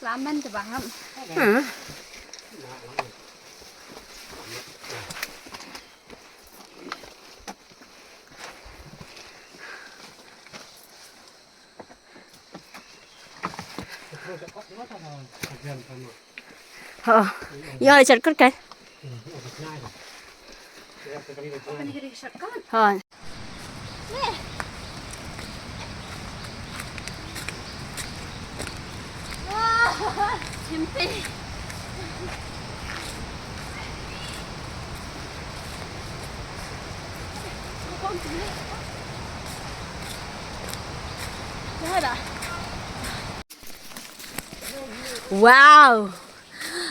Laman tuh bang. giờ chặt cất cái thôi Tempe. wow,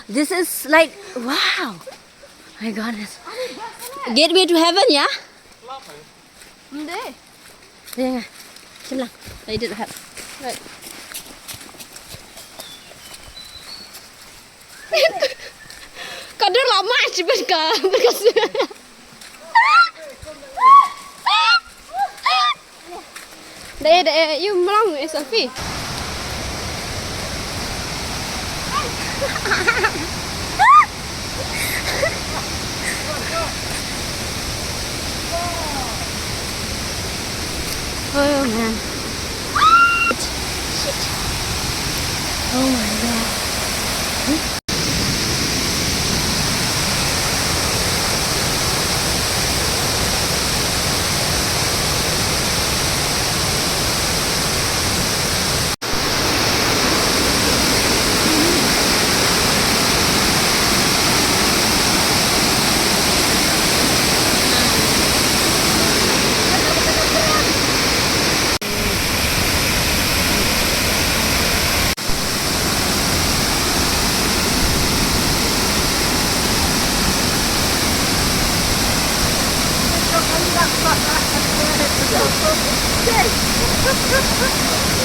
this is like wow, my goodness, gateway to heaven ya. Deh. Đây, xem nào, đây được hả? Right. Còn rất là mát bên cờ đây yêu long người Sophie. Oh man. Shit. Oh my god. Okay.